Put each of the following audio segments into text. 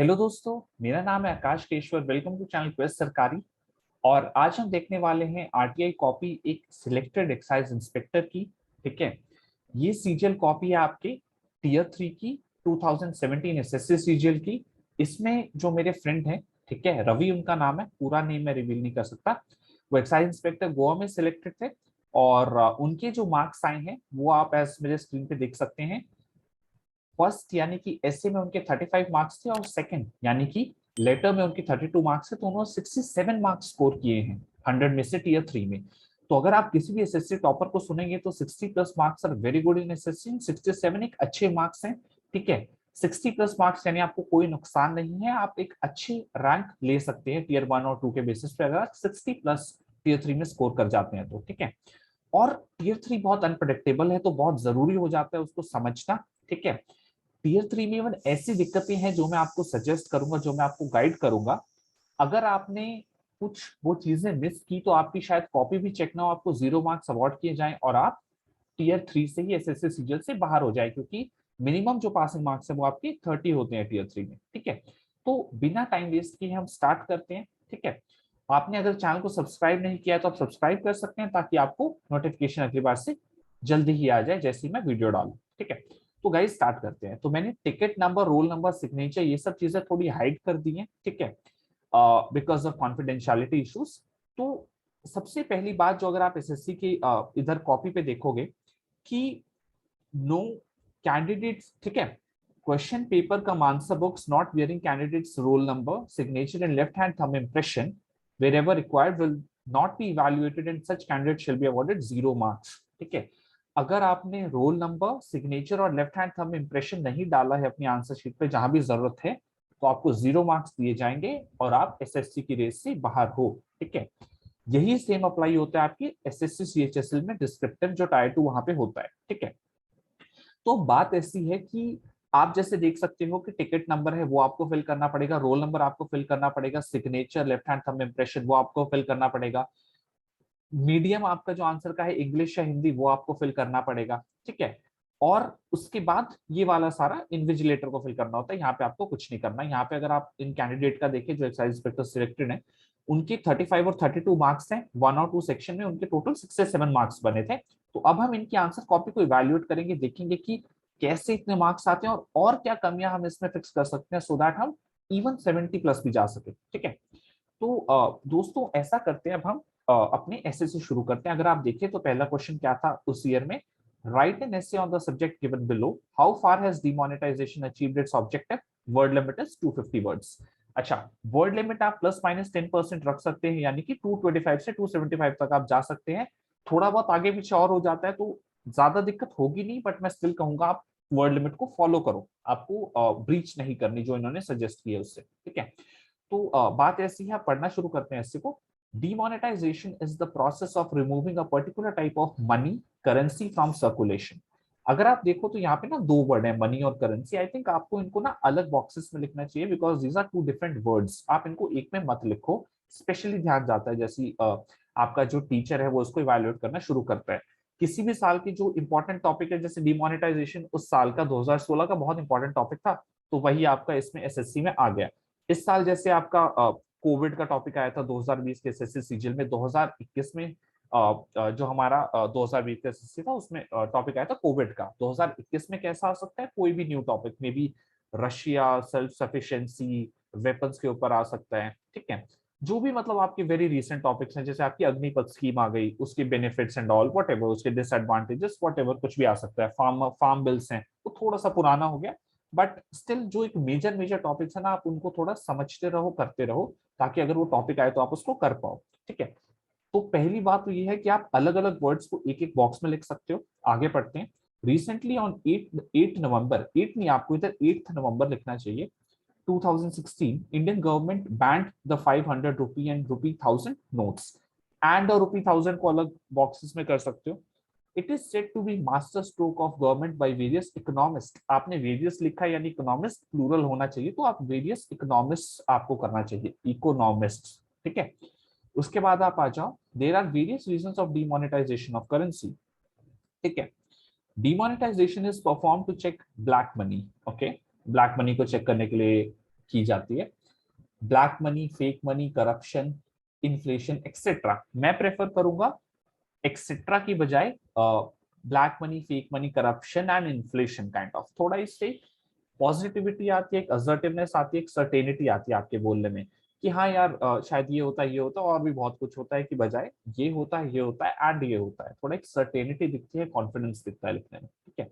Hello दोस्तों, मेरा नाम है आकाश Keshwar. Welcome to channel quest सरकारी। और आज हम देखने वाले हैं आरटीआई कॉपी एक सिलेक्टेड एक्साइज इंस्पेक्टर की। ठीक है, ये सीजीएल कॉपी है आपके टीयर 3 की 2017 एसएससी सीजीएल की। इसमें जो मेरे फ्रेंड हैं, ठीक है, रवि उनका नाम है, पूरा नेम मैं रिवील नहीं कर सकता। वो एक्साइज इंस्पेक्टर गोवा में सिलेक्टेड थे और उनके जो मार्क्स आए हैं वो आप एज मेरे स्क्रीन पे देख सकते हैं। फर्स्ट यानी कि एसए में उनके 35 मार्क्स थे और सेकंड यानी कि लेटर में उनके 32 मार्क्स थे, तो उन्होंने 67 मार्क्स स्कोर किए हैं 100 में से टीयर 3 में। तो अगर आप किसी भी एसएससी टॉपर को सुनेंगे तो 60 plus marks are very good in SSC, 67 एक अच्छे मार्क्स हैं। ठीक है, 60 प्लस मार्क्स यानी आपको कोई नुकसान नहीं है, आप एक अच्छी रैंक ले सकते हैं टीयर 1 और 2 के बेसिस पे अगर आप 60 प्लस टीयर 3 में स्कोर कर जाते हैं तो। ठीक है, और टीयर 3 बहुत अनप्रडिक्टेबल है तो बहुत जरूरी हो जाता है उसको समझना। ठीक है, टीयर 3 में इवन ऐसी दिक्कतें हैं जो मैं आपको सजेस्ट करूंगा, जो मैं आपको गाइड करूंगा। अगर आपने कुछ वो चीजें मिस की तो आपकी शायद कॉपी भी चेक ना हो, आपको 0 मार्क्स अवार्ड किए जाएं और आप टीयर 3 से ही एसएससी सीजीएल से बाहर हो जाए, क्योंकि मिनिमम जो पासिंग मार्क्स है वो आपके 30 होते हैं टीयर 3 में। ठीक है, तो बिना टाइम वेस्ट किए हम स्टार्ट करते हैं। ठीक है, आपने अगर चैनल को सब्सक्राइब नहीं किया है तो आप सब्सक्राइब कर सकते हैं ताकि आपको नोटिफिकेशन अगली बार से जल्दी ही आ जाए जैसे ही मैं वीडियो डालूं। ठीक है, तो गाइस स्टार्ट करते हैं। तो मैंने ticket number, roll number, signature ये सब चीजें थोड़ी हाइड कर दी हैं। ठीक है, बिकॉज ऑफ कॉन्फिडेंशियलिटी इश्यूज। तो सबसे पहली बात जो अगर आप एसएससी की इधर कॉपी पे देखोगे कि नो कैंडिडेट्स, ठीक है, क्वेश्चन पेपर का answer box not wearing candidates roll number, signature and left hand thumb impression wherever required will not be evaluated and such candidate shall be awarded 0 marks। ठीक है, अगर आपने रोल नंबर, सिग्नेचर और left hand thumb impression नहीं डाला है अपनी answer sheet पे जहां भी जरूरत है तो आपको 0 मार्क्स दिए जाएंगे और आप एसएससी की रेस से बाहर हो। ठीक है, यही सेम अप्लाई होता है आपकी एसएससी सीएचएसएल में डिस्क्रिप्टिव जो टायर 2 वहां पे होता है। ठीक है, तो बात ऐसी है कि आप जैसे देख सकते हो कि टिकट नंबर है वो आपको फिल करना पड़ेगा, रोल नंबर आपको फिल करना पड़ेगा, signature, left hand thumb impression वो आपको फिल करना पड़ेगा, मीडियम आपका जो आंसर का है इंग्लिश या हिंदी वो आपको फिल करना पड़ेगा। ठीक है, और उसके बाद ये वाला सारा इन्विजिलेटर को फिल करना होता है। यहाँ पे आपको कुछ नहीं करना। यहाँ पे अगर आप इन कैंडिडेट का देखें जो एक्साइज इंस्पेक्टर सिलेक्टेड है, उनके 35 और 32 मार्क्स हैं, 1 और 2 सेक्शन में उनके टोटल 67 मार्क्स बने थे। तो अब हम इनकी आंसर कॉपी को इवेल्युएट करेंगे, देखेंगे कि कैसे इतने मार्क्स आते हैं और क्या कमियां हम इसमें फिक्स कर सकते हैं सो दैट हम इवन 70 प्लस भी जा सके। ठीक है, तो दोस्तों ऐसा करते हैं, अब हम अपने एसे से शुरू करते हैं। अगर आप देखें तो पहला क्वेश्चन क्या था उस ईयर में, right an essay on the subject given below, how far has demonetisation achieved it's objective, word limit is 250 words. अच्छा, वर्ड लिमिट आप प्लस माइनस 10% रख सकते हैं, यानी कि 225 से 275 तक आप जा सकते हैं। थोड़ा बहुत आगे पीछे और हो जाता है तो ज्यादा दिक्कत होगी नहीं, बट मैं स्टिल कहूंगा आप वर्ड लिमिट को फॉलो करो, आपको ब्रीच नहीं करनी जो इन्होंने सजेस्ट किया उससे। ठीक है, तो बात ऐसी है, पढ़ना शुरू करते हैं इससे को। Demonetisation is the process of removing a particular type of money, currency from circulation. अगर आप देखो तो यहाँ पे ना दो वर्ड है, मनी और करेंसी। आई थिंक आपको इनको ना अलग बॉक्सेस में लिखना चाहिए because these are two different words. आप इनको एक में मत लिखो, स्पेशली ध्यान जाता है जैसी आपका जो टीचर है वो उसको इवेल्युएट करना शुरू करता है। किसी भी साल की जो इंपॉर्टेंट टॉपिक है जैसे डिमोनेटाइजेशन, उस साल का 2016 का बहुत इंपॉर्टेंट टॉपिक था, तो वही आपका इसमें एसएससी में आ गया। इस साल जैसे आपका कोविड का टॉपिक आया था 2020 के एसएससी सीजीएल में, 2021 में जो हमारा 2020 का एसएससी था उसमें टॉपिक आया था कोविड का। 2021 में कैसा आ सकता है, कोई भी new topic, may be Russia, self sufficiency, weapons के ऊपर आ सकता है। ठीक है, जो भी मतलब आपके वेरी रिसेंट टॉपिक्स हैं, जैसे आपकी अग्निपथ स्कीम आ गई, उसके benefits and all what ever, उसके डिसएडवांटेजेस वट एवर, कुछ भी आ सकता है। फार्म बिल्स हैं वो थोड़ा सा पुराना हो गया, बट स्टिल जो एक मेजर मेजर टॉपिक्स है ना, आप उनको थोड़ा समझते रहो, करते रहो, ताकि अगर वो टॉपिक आए तो आप उसको कर पाओ। ठीक है, तो पहली बात तो ये है कि आप अलग अलग वर्ड्स को एक एक बॉक्स में लिख सकते हो। आगे पढ़ते हैं। रिसेंटली ऑन 8 नवंबर, 8 नहीं, आपको इधर 8 नवंबर लिखना चाहिए, 2016, Indian government band the 500 rupee and rupee 1000 notes. And और रुपी 1000 को अलग बॉक्सेस में कर सकते हो। It is said to be master stroke of government by various economist. आपने वेरियस लिखा है यानी इकोनॉमिस्ट प्लूरल होना चाहिए, तो आप वेरियस इकोनॉमिस्ट आपको करना चाहिए, इकोनॉमिस्ट। ठीक है, उसके बाद आप आ जाओ, there are various reasons of demonetization of currency. ठीक है, demonetization is perform to check black money. Okay, black money को चेक करने के लिए की जाती है। Black money, fake money, corruption, inflation etcetera. मैं प्रेफर करूंगा एक्सेट्रा की बजाय black money, fake money, corruption and inflation kind of. थोड़ा इससे पॉजिटिविटी आती है, एक असर्टिवनेस आती है, एक सर्टेनिटी आती है आपके बोलने में कि हाँ यार शायद ये होता है, ये होता है और भी बहुत कुछ होता है, कि बजाय ये होता है, ये होता है एंड ये होता है। थोड़ा एक सर्टेनिटी दिखती है, कॉन्फिडेंस दिखता है लिखने में, ठीक है।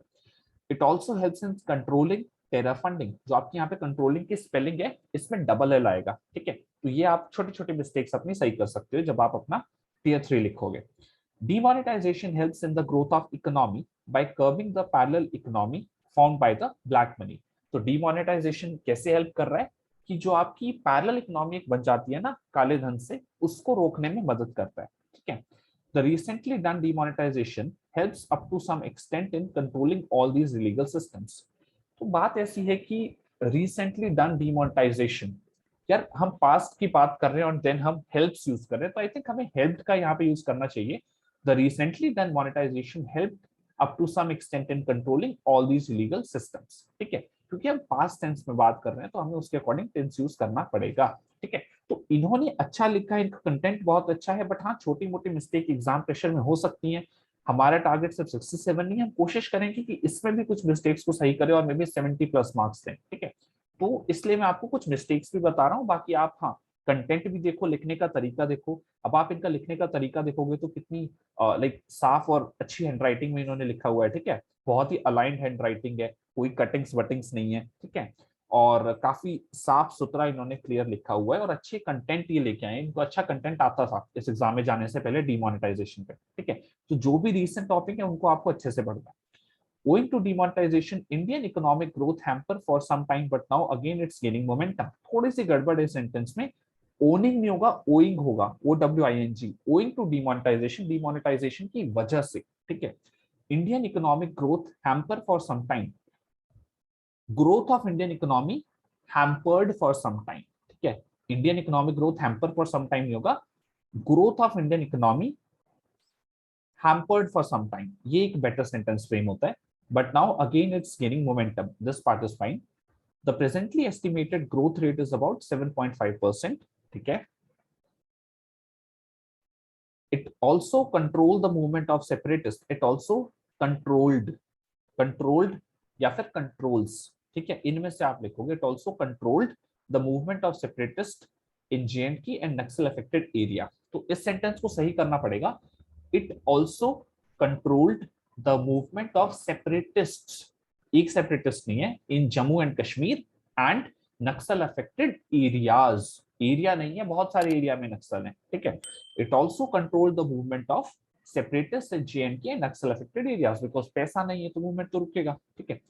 It also helps in controlling terror funding. जो आपके यहाँ पे कंट्रोलिंग की स्पेलिंग है, इसमें डबल एल आएगा, ठीक है। तो ये आप छोटे छोटे मिस्टेक्स अपनी सही कर सकते हो जब आप अपना टीयर 3 लिखोगे। Demonetization helps in the growth of economy by curbing the parallel economy formed by the black money. तो demonetization कैसे हेल्प कर रहा है कि जो आपकी पैरेलल इकोनॉमी एक बन जाती है ना काले धन से, उसको रोकने में मदद करता है, ठीक है। The recently done demonetization helps up to some extent in controlling all these illegal systems. तो बात ऐसी है कि recently done demonetization, यार हम पास्ट की बात कर रहे हैं और देन हम हेल्प्स यूज कर रहे हैं, तो आई थिंक हमें हेल्प का यहाँ पे यूज करना चाहिए। The recently done monetization helped up to some extent in controlling all these illegal systems, ठीक है। क्योंकि हम पास्ट टेंस में बात कर रहे हैं तो हमें उसके अकॉर्डिंग टेंस यूज करना पड़ेगा, ठीक है। तो इन्होंने अच्छा लिखा है, इनका कंटेंट बहुत अच्छा है, बट हाँ छोटी मोटी मिस्टेक एग्जाम प्रेशर में हो सकती है। हमारा टारगेट सिर्फ 67 नहीं है, हम कोशिश करेंगे कि इसमें भी कुछ मिस्टेक्स को सही करें और मे बी 70+ मार्क्स दें, ठीक है। तो इसलिए मैं आपको कुछ मिस्टेक्स भी बता रहा हूँ, बाकी आप हाँ कंटेंट भी देखो, लिखने का तरीका देखो। अब आप इनका लिखने का तरीका देखोगे तो कितनी लाइक साफ और अच्छी हैंडराइटिंग में इन्होंने लिखा हुआ है, ठीक है। बहुत ही अलाइंड हैंडराइटिंग है, कोई कटिंग्स वटिंग्स नहीं है, ठीक है। और काफी साफ सुथरा इन्होंने क्लियर लिखा हुआ है और अच्छे कंटेंट ये लेके आए। इनको अच्छा कंटेंट आता था इस एग्जाम में जाने से पहले डिमोनेटाइजेशन पे, ठीक है। तो जो भी रीसेंट टॉपिक है उनको आपको अच्छे से पढ़ना है। Owing to demonetization, Indian economic growth hampered for some time, but now again it's gaining momentum. थोड़ी सी गड़बड़ है सेंटेंस में, ओनिंग नहीं होगा, ओइंग होगा, OWING। Owing to demonetization, demonetization की वजह से, ठीक है। Indian economic growth hamper for some time, growth of Indian economy hampered for some time, ठीक है। Indian economic growth hamper for some time नहीं होगा, growth of Indian economy hampered for some time, ये एक better sentence frame होता है। But now again it's gaining momentum, this part is fine. The presently estimated growth rate is about 7.5%, ठीक है। It also controlled the movement of separatists, it also controlled या फिर controls, ठीक है। इनमें से आप लिखोगे it also controlled the movement of separatists in JNK and Naxal affected area। तो इस सेंटेंस को सही करना पड़ेगा, it also controlled the movement of separatists, एक सेपरेटिस्ट नहीं है, in Jammu and Kashmir and Naxal affected areas, area नहीं है, बहुत सारे एरिया में नक्सल है, ठीक है। It also control the movement of separatist in JNK and Naxal affected areas, because पैसा नहीं है तो मूवमेंट तो रुकेगा, ठीक है।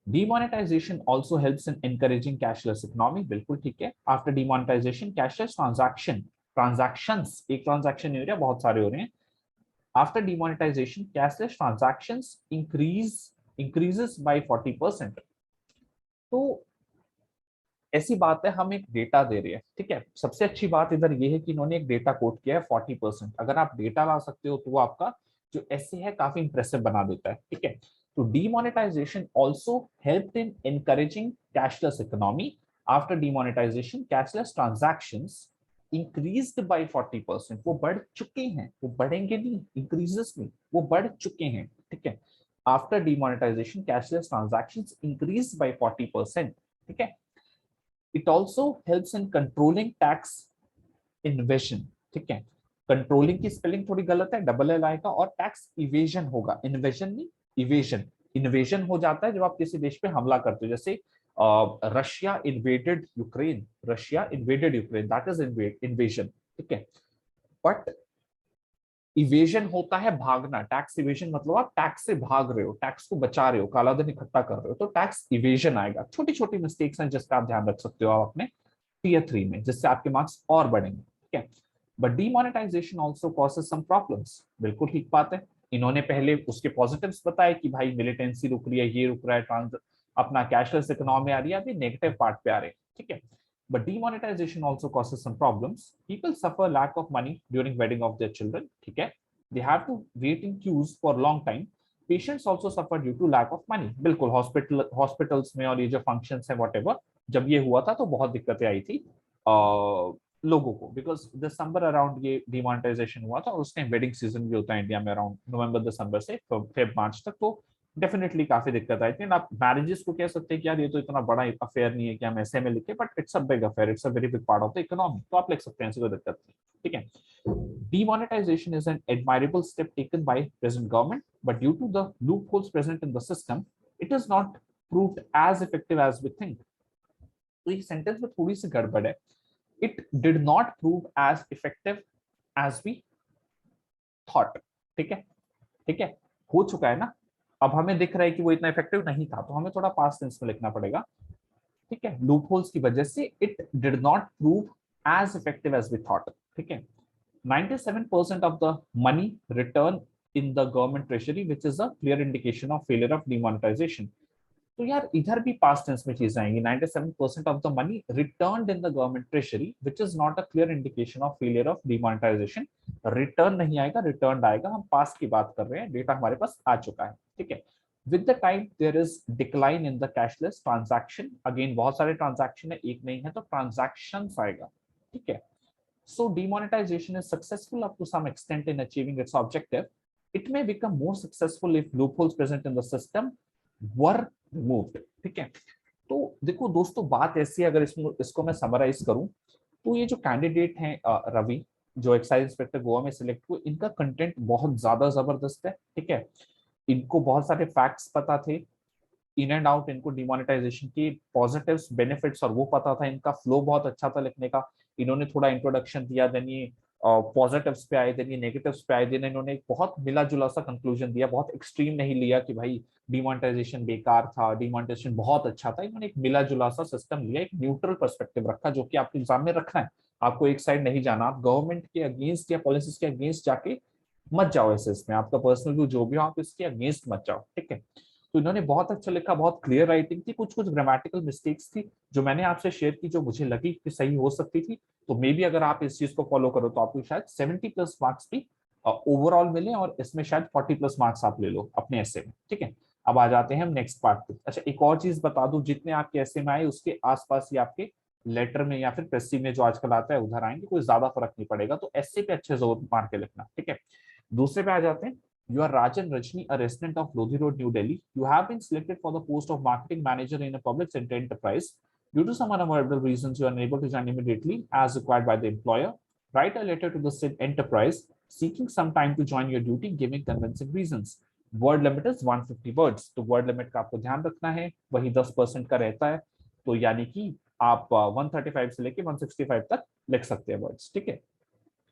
Demonetization also helps in encouraging cashless economy, बिल्कुल ठीक है। After demonetization, cashless transactions, एक ट्रांजैक्शन नहीं हो रहा, बहुत सारे हो रहे हैं। After demonetization, cashless transactions increases by 40%। तो ऐसी बात है, हम एक डेटा दे रहे हैं, ठीक है। सबसे अच्छी बात इधर ये है कि इन्होंने एक डेटा कोट किया है 40%। अगर आप डेटा ला सकते हो तो वो आपका जो ऐसे है काफी इंप्रेसिव बना देता है, ठीक है। तो demonetisation also helped in encouraging cashless economy. After demonetisation cashless transactions increased by 40%, वो बढ़ चुके हैं, वो बढ़ेंगे नहीं, इंक्रीजेस में, वो बढ़ चुके हैं, ठीक है। After demonetisation cashless transactions increased by 40%, ठीक है। It also helps in controlling tax invasion, ठीक है। कंट्रोलिंग की स्पेलिंग थोड़ी गलत है, डबल एल आएगा, और टैक्स इवेजन होगा, इन्वेजन नहीं इवेजन। इन्वेजन हो जाता है जब आप किसी देश पे हमला करते हो, जैसे Russia invaded Ukraine, Russia invaded Ukraine, that is invasion, ठीक है। बट इवेजन होता है भागना, टैक्स इवेजन मतलब आप टैक्स से भाग रहे हो, टैक्स को बचा रहे हो, काला धन इकट्ठा कर रहे हो, तो टैक्स इवेजन आएगा। छोटी छोटी मिस्टेक्स हैं जिसका आप ध्यान रख सकते हो आप अपने टीयर 3 में, जिससे आपके मार्क्स और बढ़ेंगे, ठीक है। But demonetization also causes some problems, बिल्कुल ठीक बात है। इन्होंने पहले उसके पॉजिटिव्स बताए कि भाई मिलिटेंसी रुक रही है, ये रुक रहा है, अपना कैशलेस इकोनॉमी आ रही है, अभी नेगेटिव पार्ट पे आ रहे हैं, ठीक है। But demonetization also causes some problems. People suffer lack of money during wedding of their children, ठीक है। They have to wait in queues for a long time. Patients also suffer due to lack of money, बिल्कुल hospitals में और ये जो functions है whatever, जब ये हुआ था तो बहुत दिक्कतें आई थी लोगों को, बिकॉज दिसंबर अराउंड ये डिमोनेटाइजेशन हुआ था, और उसके वेडिंग सीजन भी होता है इंडिया में अराउंड नवंबर दिसंबर से फेब मार्च तक, तो डेफिनेटली काफी दिक्कत आई थी। आप मैरिजेस को कह सकते हैं कि यार ये तो इतना बड़ा अफेयर नहीं है कि हम ऐसे में लिखे, but it's a big affair, it's a very big part of the economy, तो आप लिख सकते हैं, ऐसी कोई दिक्कत नहीं। ठीक है, demonetization is an admirable step taken by present government, but due to the loopholes present in the system, it is not proved as effective as we think. तो ये सेंटेंस में थोड़ी सी गड़बड़ है। It did not prove as effective as we thought. ठीक है, ठीक है, हो चुका है ना, अब हमें दिख रहा है कि वो इतना इफेक्टिव नहीं था, तो हमें थोड़ा पास्ट टेंस में लिखना पड़ेगा। ठीक है, लूप होल्स की वजह से it did not prove as effective as we thought. ठीक है, 97% of the money returned in the government treasury, which is a clear indication of failure of demonetization. तो यार इधर भी पास्ट टेंस में चीज आएंगी। 97% of the money returned in the government treasury, which is not a clear indication of failure of demonetisation. Return नहीं आएगा, return आएगा, हम पास्ट की बात कर रहे हैं, डेटा हमारे पास आ चुका है। ठीक है, with the time there is decline in the cashless transaction. Again बहुत सारे ट्रांजैक्शन है, एक नहीं है, तो ट्रांजैक्शन आएगा। ठीक है, so demonetization is successful up to some extent in achieving its objective. It may become more successful if loopholes present in the system were removed. ठीक है, तो देखो दोस्तों, बात ऐसी है, अगर इसको मैं समराइज करूं, तो ये जो कैंडिडेट हैं रवि, जो एक्साइज इंस्पेक्टर गोवा में सिलेक्ट हुए, इनका कंटेंट बहुत ज्यादा जबरदस्त है। ठीक है, इनको बहुत सारे फैक्ट्स पता थे, इन एंड आउट, इनको डिमोनेटाइजेशन की पॉजिटिव्स बेनिफिट्स और वो पता था, इनका फ्लो बहुत अच्छा था लिखने का। इन्होंने थोड़ा इंट्रोडक्शन दिया, देन ये पॉजिटिव्स पे आए, देन ये नेगेटिव्स पे आए, देन इन्होंने एक बहुत मिला जुला सा कंक्लूजन दिया, बहुत एक्सट्रीम नहीं लिया कि भाई डिमोनेटाइजेशन बेकार था, डिमोनेटाइजेशन बहुत अच्छा था। इन्होंने एक मिला जुला सा सिस्टम लिया, एक न्यूट्रल पर्सपेक्टिव रखा, जो कि आपके एग्जाम में रखना है। आपको एक साइड नहीं जाना, आप गवर्नमेंट के अगेंस्ट या पॉलिसीज के अगेंस्ट जाके मत जाओ ऐसे, इसमें आपका पर्सनल व्यू जो भी हो, आप इसके अगेंस्ट मत जाओ। ठीक है, तो इन्होंने बहुत अच्छा लिखा, बहुत क्लियर राइटिंग थी, कुछ कुछ ग्रामेटिकल मिस्टेक्स थी जो मैंने आपसे शेयर की, जो मुझे लगी कि सही हो सकती थी। तो मे बी अगर आप इस चीज को फॉलो करो तो आपको शायद 70+ मार्क्स भी ओवरऑल मिले, और इसमें शायद 40+ मार्क्स आप ले लो अपने ऐसे में। ठीक है, अब आ जाते हैं हम नेक्स्ट पार्ट पे। अच्छा, एक और चीज बता दूं, जितने आपके ऐसे में आए उसके आसपास ही आपके लेटर में या फिर प्रेसी में जो आजकल आता है उधर आएंगे, कोई ज्यादा फर्क नहीं पड़ेगा, तो ऐसे पे अच्छे जोर मार के लिखना। ठीक है, दूसरे पे आ जाते हैं। You are Rajan Rajni, a resident of Lodhi Road, New Delhi. You have been selected for the post of marketing manager in a public sector enterprise. Due to some unavoidable reasons, you are unable to join immediately as required by the employer. Write a letter to the said enterprise seeking some time to join your duty, giving convincing reasons. Word limit is 150 words. तो word limit का आपको ध्यान रखना है, वही 10% का रहता है, तो यानी कि आप 135 से लेके 165 तक लिख सकते हैं वर्ड्स। ठीक है,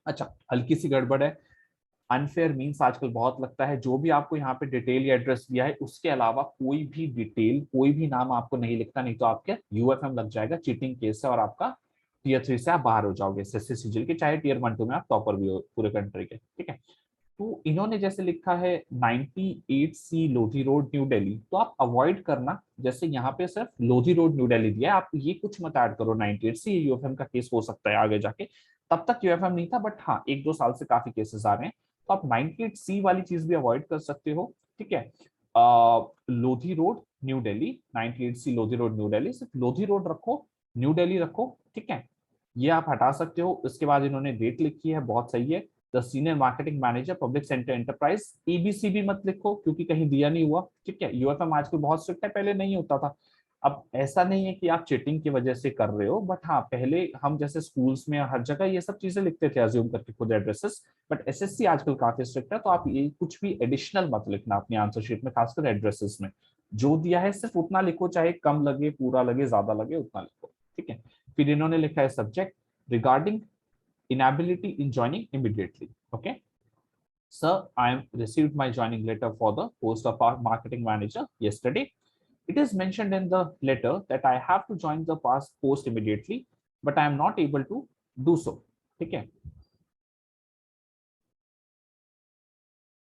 अच्छा, हल्की सी गड़बड़ है। अनफेयर मीन्स आजकल बहुत लगता है, जो भी आपको यहाँ पे डिटेल या एड्रेस दिया है उसके अलावा कोई भी डिटेल, कोई भी नाम आपको नहीं लिखना, नहीं तो आपके यूएफएम लग जाएगा, चीटिंग केस है, और आपका टीयर 3 से आप बाहर हो जाओगे एसएससी सीजीएल के, चाहे टीयर 1 2 में आप टॉपर भी हो पूरे कंट्री के। ठीक है, तो इन्होंने जैसे लिखा है 98C Lodhi road new Delhi, तो आप अवॉइड करना, जैसे यहाँ पे सिर्फ लोधी रोड न्यू दिल्ली दिया है, आप ये कुछ मत ऐड करो 98C, यूएफएम का केस हो सकता है आगे जाके। तब तक यूएफएम नहीं था, बट हाँ 1-2 साल से काफी केसेस आ रहे हैं, तो आप 98C वाली चीज भी अवॉइड कर सकते हो। ठीक है, Lodhi road new Delhi, 98C Lodhi road new Delhi, सिर्फ लोधी रोड रखो, न्यू दिल्ली रखो। ठीक है, ये आप हटा सकते हो। इसके बाद इन्होंने डेट लिखी है, बहुत सही है, the senior marketing manager public sector enterprise. ABC भी मत लिखो क्योंकि कहीं दिया नहीं हुआ। ठीक है, यूएफएम आजकल बहुत स्ट्रिक्ट है, पहले नहीं होता था। अब ऐसा नहीं है कि आप चीटिंग की वजह से कर रहे हो, बट हाँ पहले हम जैसे स्कूल्स में हर जगह ये सब चीजें लिखते थे अज्यूम करके खुद एड्रेसेस, बट एसएससी आजकल काफी स्ट्रिक्ट है, तो आप ये कुछ भी एडिशनल मत लिखना अपनी आंसर शीट में, खासकर एड्रेसेस में। जो दिया है सिर्फ उतना लिखो, चाहे कम लगे, पूरा लगे, ज्यादा लगे, उतना लिखो। ठीक है, फिर इन्होंने लिखा है subject regarding inability in joining immediately. Okay, sir, I am received my joining letter for the post of our marketing manager yesterday. It is mentioned in the letter that I have to join the past post immediately, but I am not able to do so. ठीक है,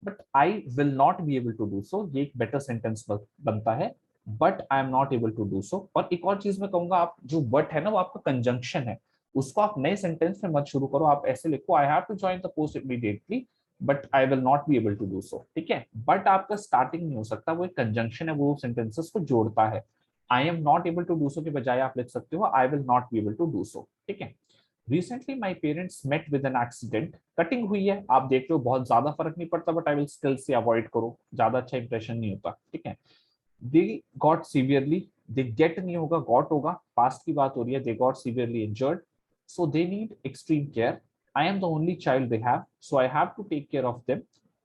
but I will not be able to do so, ये एक better sentence बनता है, but I am not able to do so। और एक और चीज मैं कहूंगा, आप जो but है ना, वो आपका कंजंक्शन है, उसको आप नए सेंटेंस में मत शुरू करो, आप ऐसे लिखो I have to join the post immediately but I will not be able to do so. ठीक है, बट आपका स्टार्टिंग नहीं हो सकता, वो एक कंजंक्शन है, वो सेंटेंसेस को जोड़ता है। I am not able to do so के बजाय आप लिख सकते हो I will not be able to do so. ठीक है। Recently my parents met with an accident, cutting हुई है, आप देख रहे हो बहुत ज्यादा फर्क नहीं पड़ता, but I will still say avoid करो, ज्यादा अच्छा इंप्रेशन नहीं होता। ठीक है। They got severely, they get नहीं होगा, गॉट होगा, पास्ट की बात हो रही है, they got severely injured, so they need extreme care. I am the only child they have, so I have to take care of them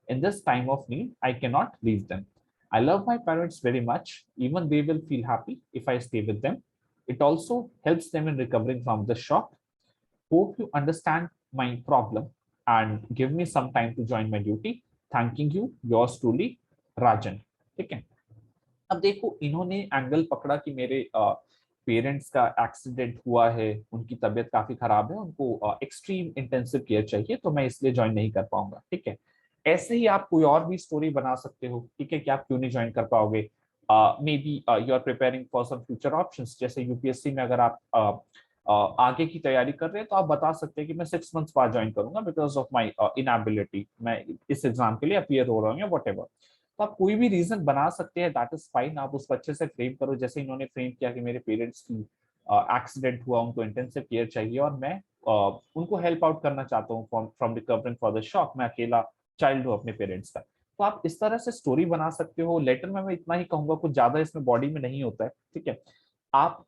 in this time of need. I cannot leave them. I love my parents very much. Even they will feel happy if I stay with them. It also helps them in recovering from the shock. Hope you understand my problem and give me some time to join my duty. Thanking you, yours truly, Rajan. ठीक है। अब देखो इन्होंने angle पकड़ा कि मेरे parents का accident हुआ है, उनकी तबीयत काफी खराब है, उनको एक्सट्रीम इंटेंसिव केयर चाहिए, तो मैं इसलिए ज्वाइन नहीं कर पाऊंगा। ठीक है। ऐसे ही आप कोई और भी स्टोरी बना सकते हो। ठीक है कि आप क्यों नहीं ज्वाइन कर पाओगे, maybe you are preparing for some future options, जैसे यूपीएससी में अगर आप आगे की तैयारी कर रहे हैं तो आप बता सकते हैं कि मैं 6 मंथ्स बाद ज्वाइन करूंगा बिकॉज ऑफ माई इनएबिलिटी, मैं इस एग्जाम के लिए अपियर हो रहा हूँ या वट एवर। तो आप कोई भी रीजन बना सकते हैं, दैट इज फाइन, आप उसको अच्छे से फ्रेम करो, जैसे इन्होंने फ्रेम किया कि मेरे पेरेंट्स की एक्सीडेंट हुआ, उनको इंटेंसिव केयर चाहिए और मैं उनको हेल्प आउट करना चाहता हूँ from recovering for the shock, मैं अकेला चाइल्ड हूँ अपने पेरेंट्स का। तो आप इस तरह से स्टोरी बना सकते हो। लेटर में मैं इतना ही कहूंगा, कुछ ज्यादा इसमें बॉडी में नहीं होता है। ठीक है। आप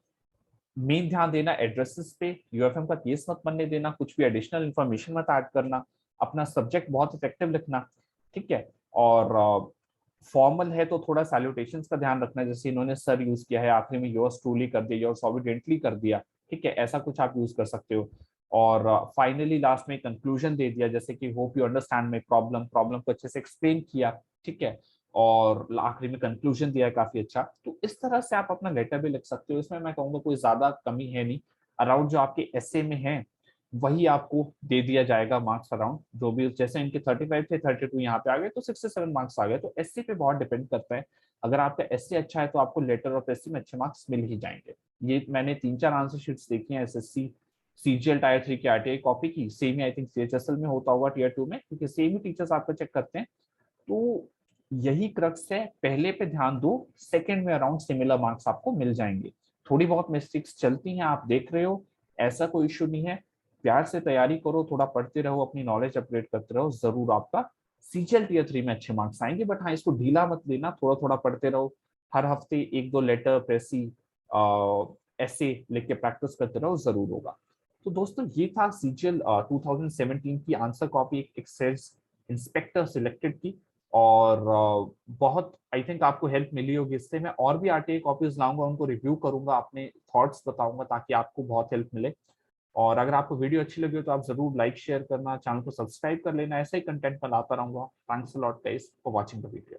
मेन ध्यान देना एड्रेसेस पे, यूएफएम का केस मत बनने देना, कुछ भी एडिशनल इन्फॉर्मेशन मत ऐड करना, अपना सब्जेक्ट बहुत इफेक्टिव लिखना। ठीक है। और फॉर्मल है तो थोड़ा सैल्यूटेशंस का ध्यान रखना, जैसे इन्होंने सर यूज किया है, आखिरी में योर्स ट्रूली कर दिया, योर्स ऑबिडेंटली कर दिया। ठीक है, ऐसा कुछ आप यूज कर सकते हो। और फाइनली लास्ट में कंक्लूजन दे दिया, जैसे कि hope you understand my problem, problem को अच्छे से एक्सप्लेन किया। ठीक है। और आखिरी में कंक्लूजन दिया काफी अच्छा। तो इस तरह से आप अपना लेटर भी लिख सकते हो। इसमें मैं कहूंगा कोई ज्यादा कमी है नहीं। अराउंड जो आपके एसए में है वही आपको दे दिया जाएगा मार्क्स, अराउंड जो भी, जैसे इनके 35 थे 32 यहाँ पे आ गए तो 67 मार्क्स आ गए। तो एससी पे बहुत डिपेंड करता है। अगर आपका एससी अच्छा है तो आपको लेटर और एससी में अच्छे मार्क्स मिल ही जाएंगे। ये मैंने 3-4 आंसर शीट्स देखी हैं एसएससी सीजीएल टायर 3 की आरटीआई कॉपी की, same he I think CHSL में होता होगा टीयर 2 में, क्योंकि सेम ही टीचर्स आपका चेक करते हैं। तो यही क्रक्स है, पहले पे ध्यान दो, सेकंड में अराउंड सिमिलर मार्क्स आपको मिल जाएंगे। थोड़ी बहुत मिस्टेक्स चलती हैं, आप देख रहे हो, ऐसा कोई इशू नहीं है। प्यार से तैयारी करो, थोड़ा पढ़ते रहो, अपनी नॉलेज अपग्रेड करते रहो, जरूर आपका सीजीएल टीयर 3 में अच्छे मार्क्स आएंगे। बट हाँ, इसको ढीला मत लेना, थोड़ा थोड़ा पढ़ते रहो, हर हफ्ते 1-2 लेटर प्रेसी ऐसे लिख के प्रैक्टिस करते रहो, जरूर होगा। तो दोस्तों ये था सीजीएल 2017 की आंसर कॉपी, एक एक्साइज इंस्पेक्टर सिलेक्टेड की। और बहुत आई थिंक आपको हेल्प मिली होगी इससे। मैं और भी आरटीआई कॉपीज लाऊंगा, उनको रिव्यू करूंगा, अपने थॉट्स बताऊंगा, ताकि आपको बहुत हेल्प मिले। और अगर आपको वीडियो अच्छी लगी हो तो आप जरूर लाइक शेयर करना, चैनल को सब्सक्राइब कर लेना, ऐसा ही कंटेंट मैं लाता रहूंगा। Thanks a lot guys for watching the video.